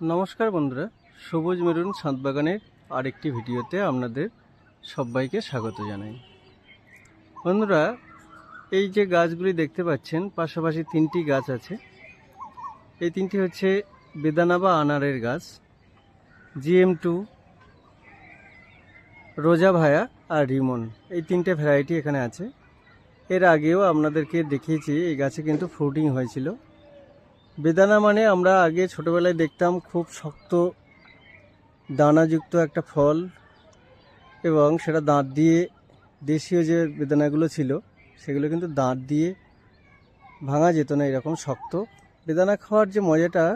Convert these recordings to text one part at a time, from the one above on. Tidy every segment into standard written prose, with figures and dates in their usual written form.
নমস্কার বন্ধুরা, সবুজ মেরুন ছাদ বাগানের আরেকটি ভিডিওতে আপনাদের সবাইকে স্বাগত জানাই। বন্ধুরা, এই যে গাছগুলি দেখতে পাচ্ছেন, পাশাপাশি তিনটি গাছ আছে। এই তিনটি হচ্ছে বেদানা বা আনারের গাছ, GM2, রোজা ভায়া আর রিমন। এই তিনটে ভ্যারাইটি এখানে আছে। এর আগেও আপনাদেরকে দেখিয়েছি, এই গাছে কিন্তু ফ্রুটিং হয়েছিল। বেদানা মানে আমরা আগে ছোটোবেলায় দেখতাম খুব শক্ত দানাযুক্ত একটা ফল, এবং সেটা দাঁত দিয়ে, দেশীয় যে বেদানাগুলো ছিল সেগুলো কিন্তু দাঁত দিয়ে ভাঙা যেত না, এরকম শক্ত। বেদানা খাওয়ার যে মজাটা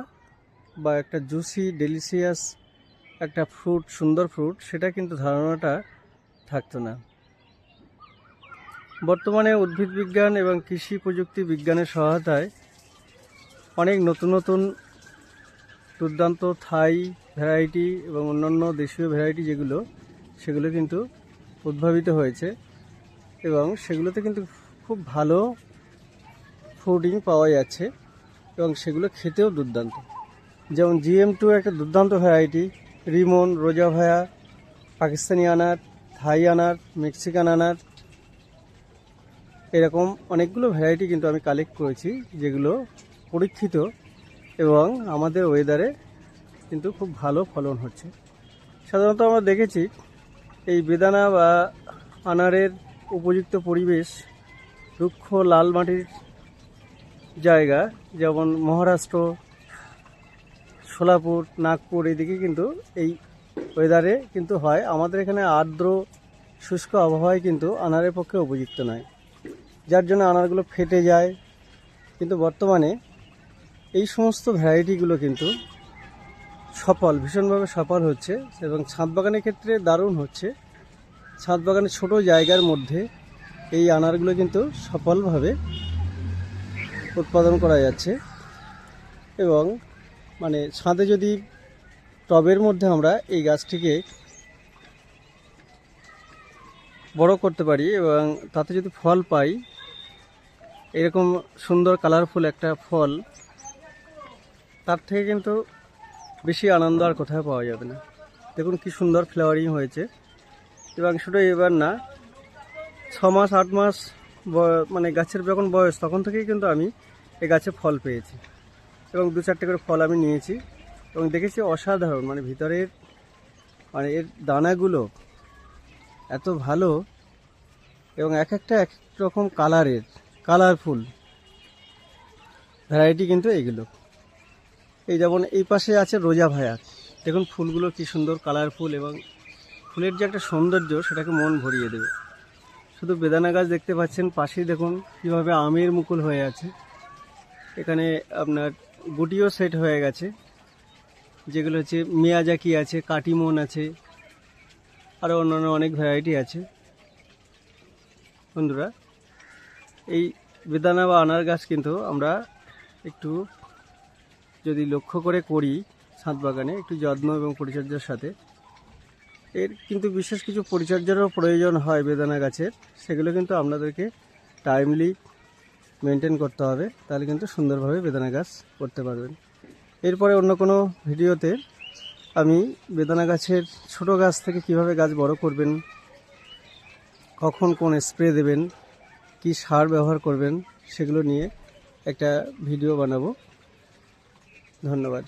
বা একটা জুসি ডেলিশিয়াস একটা ফ্রুট, সুন্দর ফ্রুট, সেটা কিন্তু ধারণাটা থাকতো না। বর্তমানে উদ্ভিদ বিজ্ঞান এবং কৃষি প্রযুক্তি বিজ্ঞানের সহায়তায় অনেক নতুন নতুন দুর্দান্ত থাই ভ্যারাইটি এবং অন্যান্য দেশীয় ভ্যারাইটি সেগুলো কিন্তু উদ্ভাবিত হয়েছে, এবং সেগুলোতে কিন্তু খুব ভালো ফ্রুটিং পাওয়া যাচ্ছে, এবং সেগুলো খেতেও দুর্দান্ত। যেমন GM2 একটা দুর্দান্ত ভ্যারাইটি, রিমন, রোজা ভায়া, পাকিস্তানি আনার, থাই আনার, মেক্সিকান আনার, এরকম অনেকগুলো ভ্যারাইটি কিন্তু আমি কালেক্ট করেছি, যেগুলো পরীক্ষিত এবং আমাদের ওয়েদারে কিন্তু খুব ভালো ফলন হচ্ছে। সাধারণত আমরা দেখেছি এই বেদানা বা আনারের উপযুক্ত পরিবেশ রুক্ষ লাল মাটির জায়গা, যেমন মহারাষ্ট্র, সোলাপুর, নাগপুর, এদিকে কিন্তু এই ওয়েদারে কিন্তু হয়। আমাদের এখানে আর্দ্র শুষ্ক আবহাওয়ায় কিন্তু আনারের পক্ষে উপযুক্ত নয়, যার জন্য আনারগুলো ফেটে যায়। কিন্তু বর্তমানে এই সমস্ত ভ্যারাইটিগুলো কিন্তু ভীষণভাবে সফল হচ্ছে, এবং ছাদ বাগানের ক্ষেত্রে দারুণ হচ্ছে। ছাদ বাগানের ছোট জায়গার মধ্যে এই আনারগুলো কিন্তু সফলভাবে উৎপাদন করা যাচ্ছে, এবং মানে ছাদে যদি টবের মধ্যে আমরা এই গাছটিকে বড় করতে পারি এবং তাতে যদি ফল পাই, এরকম সুন্দর কালারফুল একটা ফল, তার থেকে কিন্তু বেশি আনন্দ আর কোথাও পাওয়া যাবে না। দেখুন কি সুন্দর ফ্লাওয়ারিং হয়েছে, এবং শুধু এবার না, 6 মাস 8 মাস মানে গাছের যখন বয়স, তখন থেকেই কিন্তু আমি এই গাছে ফল পেয়েছি, এবং 2-4টে করে ফল আমি নিয়েছি, এবং দেখেছি অসাধারণ, মানে ভিতরের মানে এর দানাগুলো এত ভালো, এবং এক একটা এক রকম কালারফুল ভ্যারাইটি কিন্তু এইগুলো। এই যেমন এই পাশে আছে রোজা ভায়া, দেখুন ফুলগুলো কি সুন্দর কালারফুল, এবং ফুলের যে একটা সৌন্দর্য, সেটাকে মন ভরিয়ে দেবে। শুধু বেদানা গাছ দেখতে পাচ্ছেন, পাশেই দেখুন কীভাবে আমের মুকুল হয়ে আছে। এখানে আপনার গুটিও সেট হয়ে গেছে, যেগুলো হচ্ছে মিয়াজাকি আছে, কাটিমন আছে, আরও অন্যান্য অনেক ভ্যারাইটি আছে। বন্ধুরা, এই বেদানা বা আনার গাছ কিন্তু আমরা একটু যদি লক্ষ্য করে করি ছাদ বাগানে, একটু যত্ন এবং পরিচর্যার সাথে, এর কিন্তু বিশেষ কিছু পরিচর্যারও প্রয়োজন হয় বেদানা গাছের, সেগুলো কিন্তু আপনাদেরকে টাইমলি মেনটেন করতে হবে, তাহলে কিন্তু সুন্দরভাবে বেদানা গাছ করতে পারবেন। এরপরে অন্য কোনো ভিডিওতে আমি বেদানা গাছের ছোট গাছ থেকে কিভাবে গাছ বড় করবেন, কখন কোন স্প্রে দেবেন, কি সার ব্যবহার করবেন, সেগুলো নিয়ে একটা ভিডিও বানাবো। ধন্যবাদ।